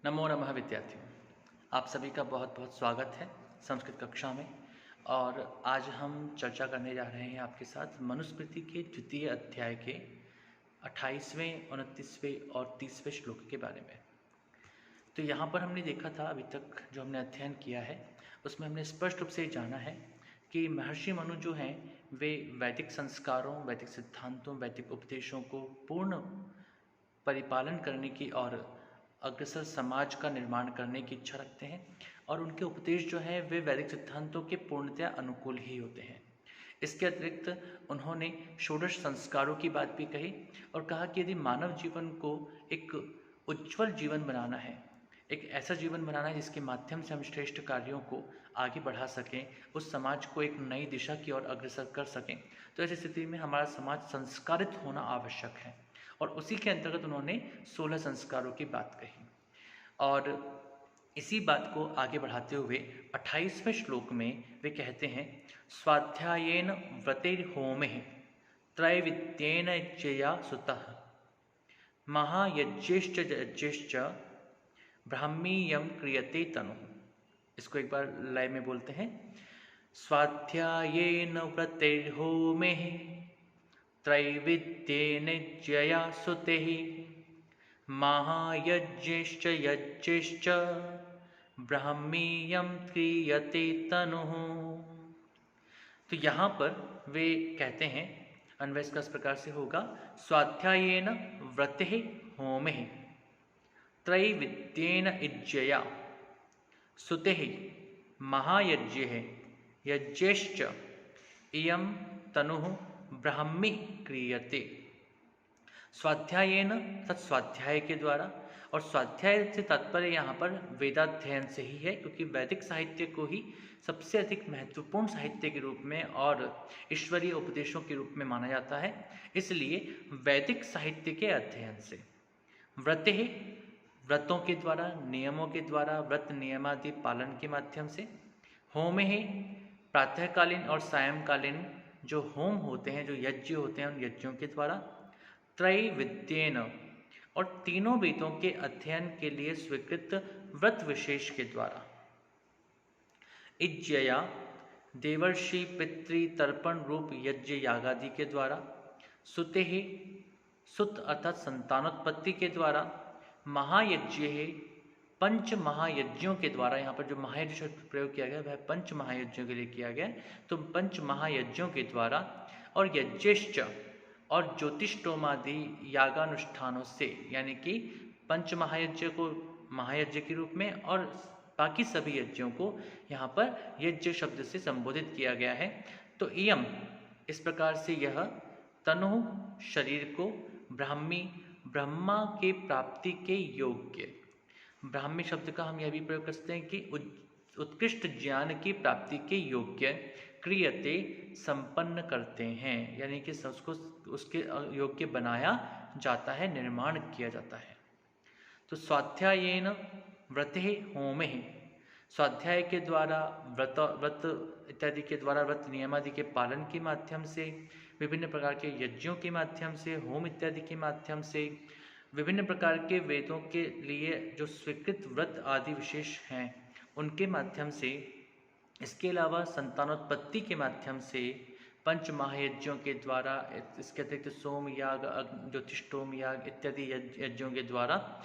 नमो नमः विद्यार्थियों। आप सभी का बहुत बहुत स्वागत है संस्कृत कक्षा में। और आज हम चर्चा करने जा रहे हैं आपके साथ मनुस्मृति के द्वितीय अध्याय के 28वें, 29वें और 30वें श्लोक के बारे में। तो यहाँ पर हमने देखा था, अभी तक जो हमने अध्ययन किया है उसमें हमने स्पष्ट रूप से जाना है कि महर्षि मनु जो हैं वे वैदिक संस्कारों, वैदिक सिद्धांतों, वैदिक उपदेशों को पूर्ण परिपालन करने की और अग्रसर समाज का निर्माण करने की इच्छा रखते हैं। और उनके उपदेश जो हैं वे वैदिक सिद्धांतों के पूर्णतया अनुकूल ही होते हैं। इसके अतिरिक्त उन्होंने षोडश संस्कारों की बात भी कही और कहा कि यदि मानव जीवन को एक उज्ज्वल जीवन बनाना है, एक ऐसा जीवन बनाना है जिसके माध्यम से हम श्रेष्ठ कार्यों को आगे बढ़ा सकें, उस समाज को एक नई दिशा की ओर अग्रसर कर सकें, तो ऐसी स्थिति में हमारा समाज संस्कारित होना आवश्यक है। और उसी के अंतर्गत उन्होंने 16 संस्कारों की बात कही। और इसी बात को आगे बढ़ाते हुए 28वें श्लोक में वे कहते हैं, स्वाध्यायेन व्रतैर्होमैः त्रैविद्येन यज्ञया सुतः महायज्ञैश्च यज्ञैश्च ब्राह्मीयं क्रियते तनु। इसको एक बार लय में बोलते हैं। स्वाध्यायेन व्रतैर्होमैः त्रैविद्येन यज्ञया सुतेः महायज्ञैश्च यज्ञैश्च ब्राह्मीयं क्रियते तनुः। तो यहाँ पर वे कहते हैं, अन्वय इसका इस प्रकार से होगा, स्वाध्यायेन व्रतैः होमैः त्रैविद्येन यज्ञया सुतेः महायज्ञैः यज्ञैश्च इयं तनुः ब्राह्मी क्रियते। स्वाध्यायेन स्वाध्याय के द्वारा, और स्वाध्याय से तात्पर्य यहाँ पर वेदाध्ययन से ही है, क्योंकि वैदिक साहित्य को ही सबसे अधिक महत्वपूर्ण साहित्य के रूप में और ईश्वरीय उपदेशों के रूप में माना जाता है। इसलिए वैदिक साहित्य के अध्ययन से, व्रतैः व्रतों के द्वारा, नियमों के द्वारा, व्रत नियमादि पालन के माध्यम से, होमैः प्रातःकालीन और सायंकालीन जो होम होते हैं, जो यज्ञ होते हैं, उन यज्ञों के द्वारा, त्रैविद्येन और तीनों वेदों के अध्ययन के लिए स्वीकृत व्रत विशेष के द्वारा, यज्ञया देवर्षि पितृ तर्पण रूप यज्ञ यागादि के द्वारा, सुतेः सुत अर्थात संतानोत्पत्ति के द्वारा, महायज्ञैः पंच महायज्ञों के द्वारा। यहाँ पर जो महायज्ञ शब्द प्रयोग किया गया वह पंच महायज्ञों के लिए किया गया, तो पंच महायज्ञों के द्वारा, और यज्ञैश्च और ज्योतिष्टोमादि यागानुष्ठानों से, यानी कि पंच महायज्ञ को महायज्ञ के रूप में और बाकी सभी यज्ञों को यहाँ पर यज्ञ शब्द से संबोधित किया गया है। तो इयम इस प्रकार से यह तनु शरीर को ब्राह्मी ब्रह्मा के प्राप्ति के योग्य, ब्राह्मी शब्द का हम यह भी प्रयोग करते हैं कि उत्कृष्ट ज्ञान की प्राप्ति के योग्य क्रियते संपन्न करते हैं, यानी कि उसको उसके योग्य बनाया जाता है, निर्माण किया जाता है। तो स्वाध्यायेन व्रतैः होमैः, स्वाध्याय के द्वारा, व्रत इत्यादि के द्वारा, व्रत नियमादि के पालन के माध्यम से, विभिन्न प्रकार के यज्ञों के माध्यम से, होम इत्यादि के माध्यम से, विभिन्न प्रकार के वेदों के लिए जो स्वीकृत व्रत आदि विशेष हैं उनके माध्यम से, इसके अलावा संतानोत्पत्ति के माध्यम से, पंच महायज्ञों के द्वारा, इसके अतिरिक्त सोम याग, ज्योतिष्टोम याग इत्यादि यज्ञों के द्वारा,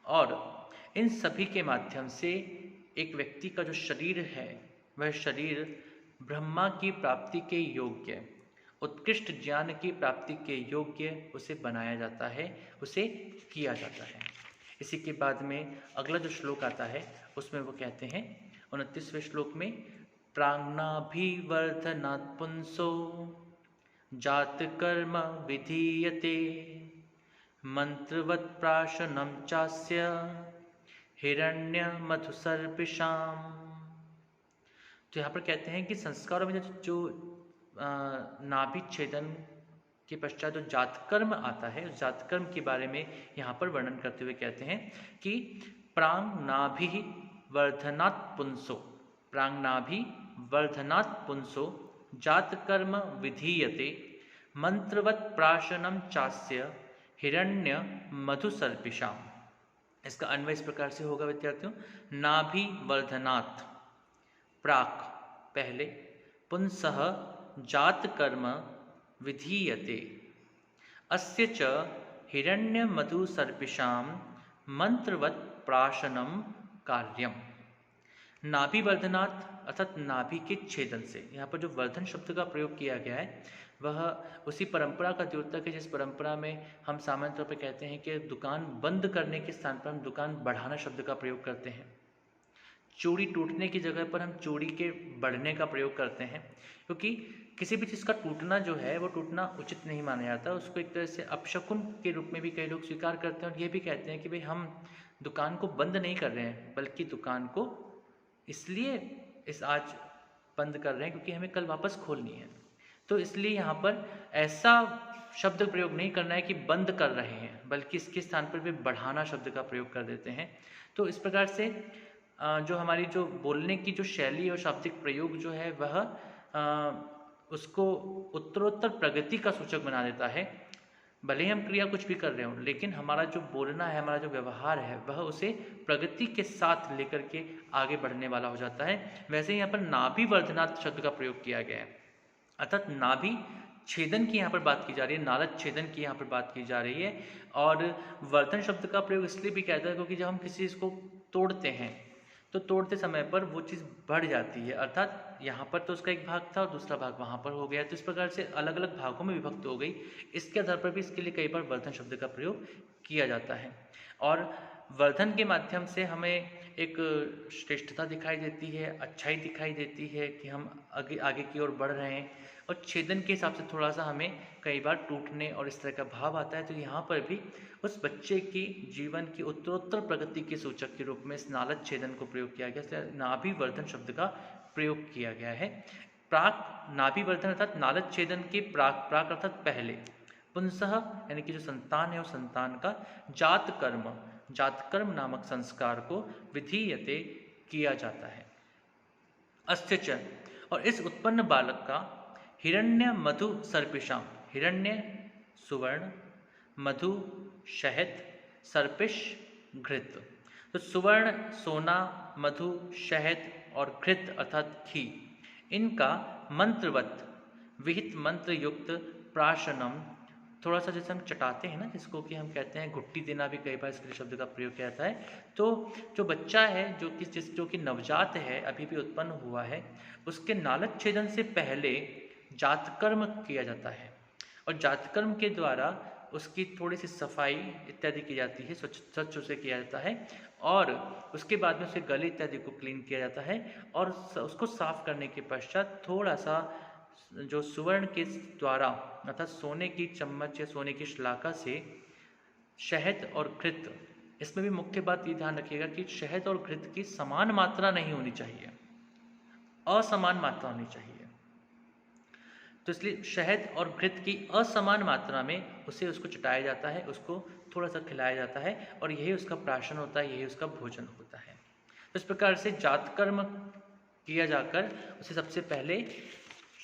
और इन सभी के माध्यम से एक व्यक्ति का जो शरीर है वह शरीर ब्रह्मा की प्राप्ति के योग्य, उत्कृष्ट ज्ञान की प्राप्ति के योग्य उसे बनाया जाता है, उसे किया जाता है। इसी के बाद में अगला जो श्लोक आता है उसमें वो कहते हैं 29वें श्लोक में, प्राज्ञाभिवर्धनात् पुंसो जात कर्म विधीयते मंत्रवत् प्राशनं चास्य हिरण्य मधुसर्पिषाम्। तो यहाँ पर कहते हैं कि संस्कारों में जो नाभि छेदन के पश्चात जो जातकर्म आता है, उस जातकर्म के बारे में यहाँ पर वर्णन करते हुए कहते हैं कि प्राङ्नाभि वर्धनात् पुंसो, प्राङ्नाभि वर्धनात् पुंसो जातकर्म विधीयते मंत्रवत् प्राशनं चास्य हिरण्य मधुसर्पिषाम्। इसका अन्वय इस प्रकार से होगा विद्यार्थियों, नाभि वर्धनात् प्राक पहले, पुंसः जात कर्म विधीयते, अस्य च हिरण्य मधु सर्पिषां मंत्रवत प्राशनम कार्यम। नाभि वर्धनात् अर्थात नाभि के छेदन से, यहाँ पर जो वर्धन शब्द का प्रयोग किया गया है वह उसी परंपरा का द्योतक है जिस परंपरा में हम सामान्य तौर पर कहते हैं कि दुकान बंद करने के स्थान पर हम दुकान बढ़ाना शब्द का प्रयोग करते हैं। चूड़ी टूटने की जगह पर हम चूड़ी के बढ़ने का प्रयोग करते हैं, क्योंकि किसी भी चीज़ का टूटना जो है वो टूटना उचित नहीं माना जाता। उसको एक तरह से अपशकुन के रूप में भी कई लोग स्वीकार करते हैं और ये भी कहते हैं कि भाई हम दुकान को बंद नहीं कर रहे हैं, बल्कि दुकान को इसलिए इस आज बंद कर रहे हैं क्योंकि हमें कल वापस खोलनी है। तो इसलिए यहाँ पर ऐसा शब्द प्रयोग नहीं करना है कि बंद कर रहे हैं, बल्कि इसके स्थान पर भी बढ़ाना शब्द का प्रयोग कर देते हैं। तो इस प्रकार से जो हमारी जो बोलने की जो शैली और शाब्दिक प्रयोग जो है वह उसको उत्तरोत्तर प्रगति का सूचक बना देता है। भले ही हम क्रिया कुछ भी कर रहे हो, लेकिन हमारा जो बोलना है, हमारा जो व्यवहार है वह उसे प्रगति के साथ लेकर के आगे बढ़ने वाला हो जाता है। वैसे यहाँ पर नाभि वर्धनात् शब्द का प्रयोग किया गया है, अर्थात नाभि छेदन की यहाँ पर बात की जा रही है, नालच छेदन की यहाँ पर बात की जा रही है। और वर्धन शब्द का प्रयोग इसलिए भी कहता है क्योंकि जब हम किसी चीज़ को तोड़ते हैं तो तोड़ते समय पर वो चीज़ बढ़ जाती है, अर्थात यहाँ पर तो उसका एक भाग था और दूसरा भाग वहाँ पर हो गया, तो इस प्रकार से अलग अलग भागों में विभक्त हो गई। इसके आधार पर भी इसके लिए कई बार वर्धन शब्द का प्रयोग किया जाता है। और वर्धन के माध्यम से हमें एक श्रेष्ठता दिखाई देती है, अच्छाई दिखाई देती है कि हम आगे आगे की ओर बढ़ रहे हैं। और छेदन के हिसाब से थोड़ा सा हमें कई बार टूटने और इस तरह का भाव आता है। तो यहाँ पर भी उस बच्चे की जीवन की उत्तरोत्तर प्रगति के सूचक के रूप में इस नालच छेदन को प्रयोग किया गया, इसलिए नाभि वर्धन शब्द का प्रयोग किया गया है। प्राक नाभि वर्धन अर्थात नालच छेदन के प्राक, प्राक अर्थात पहले, पुंसः यानी कि जो संतान है उस संतान का जात कर्म, जातकर्म नामक संस्कार को विधीयते किया जाता है। अस्य च और इस उत्पन्न बालक का हिरण्य मधु सर्पिषाम, हिरण्य सुवर्ण, मधु शहद, सर्पिष घृत। तो सुवर्ण सोना, मधु शहद और घृत अर्थात घी, इनका मंत्रवत विहित मंत्र युक्त प्राशनम, थोड़ा सा जैसे हम चटाते हैं ना, जिसको कि हम कहते हैं घुट्टी देना, भी कई बार इसके शब्द का प्रयोग किया जाता है। तो जो बच्चा है जो कि नवजात है, अभी भी उत्पन्न हुआ है, उसके नालच छेदन से पहले जातकर्म किया जाता है और जातकर्म के द्वारा उसकी थोड़ी सी सफाई इत्यादि की जाती है, स्वच्छ से किया जाता है। और उसके बाद में उसे गले इत्यादि को क्लीन किया जाता है और उसको साफ करने के पश्चात थोड़ा सा जो सुवर्ण के द्वारा अर्थात सोने की चम्मच या सोने की शलाका से शहद और घृत, इसमें भी मुख्य बात ये ध्यान रखिएगा कि शहद और घृत की समान मात्रा नहीं होनी चाहिए, असमान मात्रा होनी चाहिए। तो इसलिए शहद और घृत की असमान मात्रा में उसको चटाया जाता है, उसको थोड़ा सा खिलाया जाता है और यही उसका प्राशन होता है, यही उसका भोजन होता है। तो इस प्रकार से जातकर्म किया जाकर उसे सबसे पहले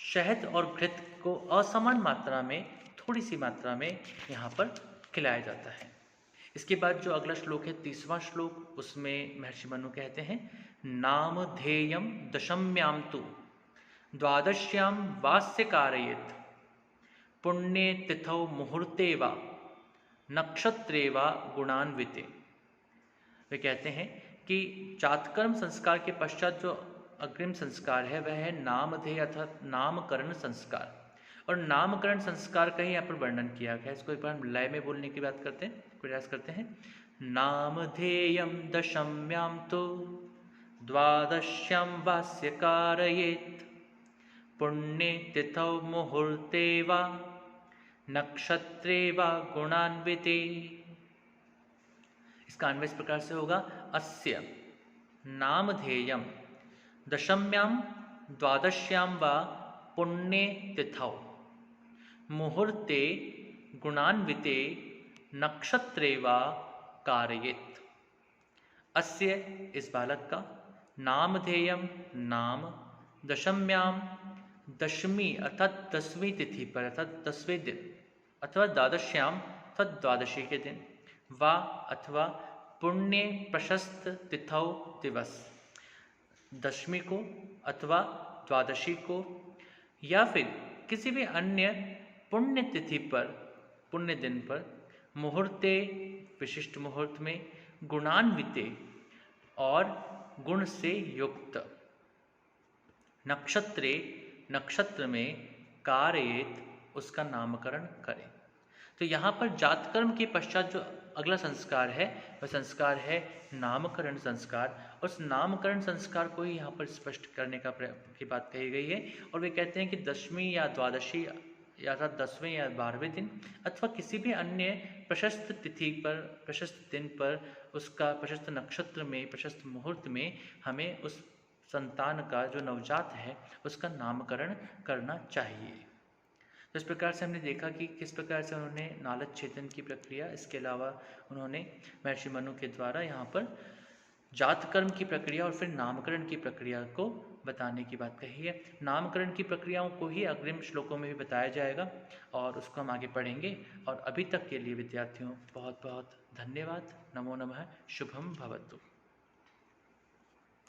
शहद और घृत को असमान मात्रा में, थोड़ी सी मात्रा में यहाँ पर खिलाया जाता है। इसके बाद जो अगला श्लोक है 30वां श्लोक, उसमें महर्षि मनु कहते हैं, नामधेयम दशम्याम तु द्वादश्याम वास्य कारयेत, पुण्ये तिथौ मुहूर्ते वा नक्षत्रे वा गुणान्विते। वे कहते हैं कि जातकर्म संस्कार के पश्चात जो अग्रिम संस्कार है वह है नामधेय अर्थात नामकरण संस्कार। और नामकरण संस्कार का ही यहाँ पर वर्णन किया गया है। इसको एक बार हम लय में बोलने की बात करते हैं, प्रयास करते हैं। नामधेयम दशम्याम तो द्वादश्याम वास्य कारयेत, पुण्ये तिथौ मुहूर्ते वा नक्षत्रे वा गुणान्विते। इसका अन्वय इस प्रकार से होगा, अस्य नामधेयम दशम्याम द्वादश्याम वा पुण्ये तिथौ मुहूर्ते गुणान्विते नक्षत्रे वा कारयेत। अस्य इस बालक का नामधेयम नाम, दशम्याम दशमी अर्थात 10वीं तिथि पर अर्थात 10वें दिन, अथवा द्वादश्याम अर्थात द्वादशी के दिन, वा अथवा पुण्य प्रशस्त तिथौ दिवस, दशमी को अथवा द्वादशी को या फिर किसी भी अन्य पुण्य तिथि पर, पुण्य दिन पर, मुहूर्ते विशिष्ट मुहूर्त में, गुणान्विते और गुण से युक्त, नक्षत्रे नक्षत्र में, कारयेत उसका नामकरण करें। तो यहाँ पर जातकर्म के पश्चात जो अगला संस्कार है वह संस्कार है नामकरण संस्कार। उस नामकरण संस्कार को ही यहाँ पर स्पष्ट करने की बात कही गई है। और वे कहते हैं कि दशमी या द्वादशी या 10वें या 12वें दिन अथवा किसी भी अन्य प्रशस्त तिथि पर, प्रशस्त दिन पर, उसका प्रशस्त नक्षत्र में, प्रशस्त मुहूर्त में हमें उस संतान का, जो नवजात है, उसका नामकरण करना चाहिए। तो इस प्रकार से हमने देखा कि किस प्रकार से उन्होंने नालच छेदन की प्रक्रिया, इसके अलावा उन्होंने महर्षि मनु के द्वारा यहाँ पर जातकर्म की प्रक्रिया और फिर नामकरण की प्रक्रिया को बताने की बात कही है। नामकरण की प्रक्रियाओं को ही अग्रिम श्लोकों में भी बताया जाएगा और उसको हम आगे पढ़ेंगे। और अभी तक के लिए विद्यार्थियों बहुत बहुत धन्यवाद। नमो नमः। शुभम भवतु।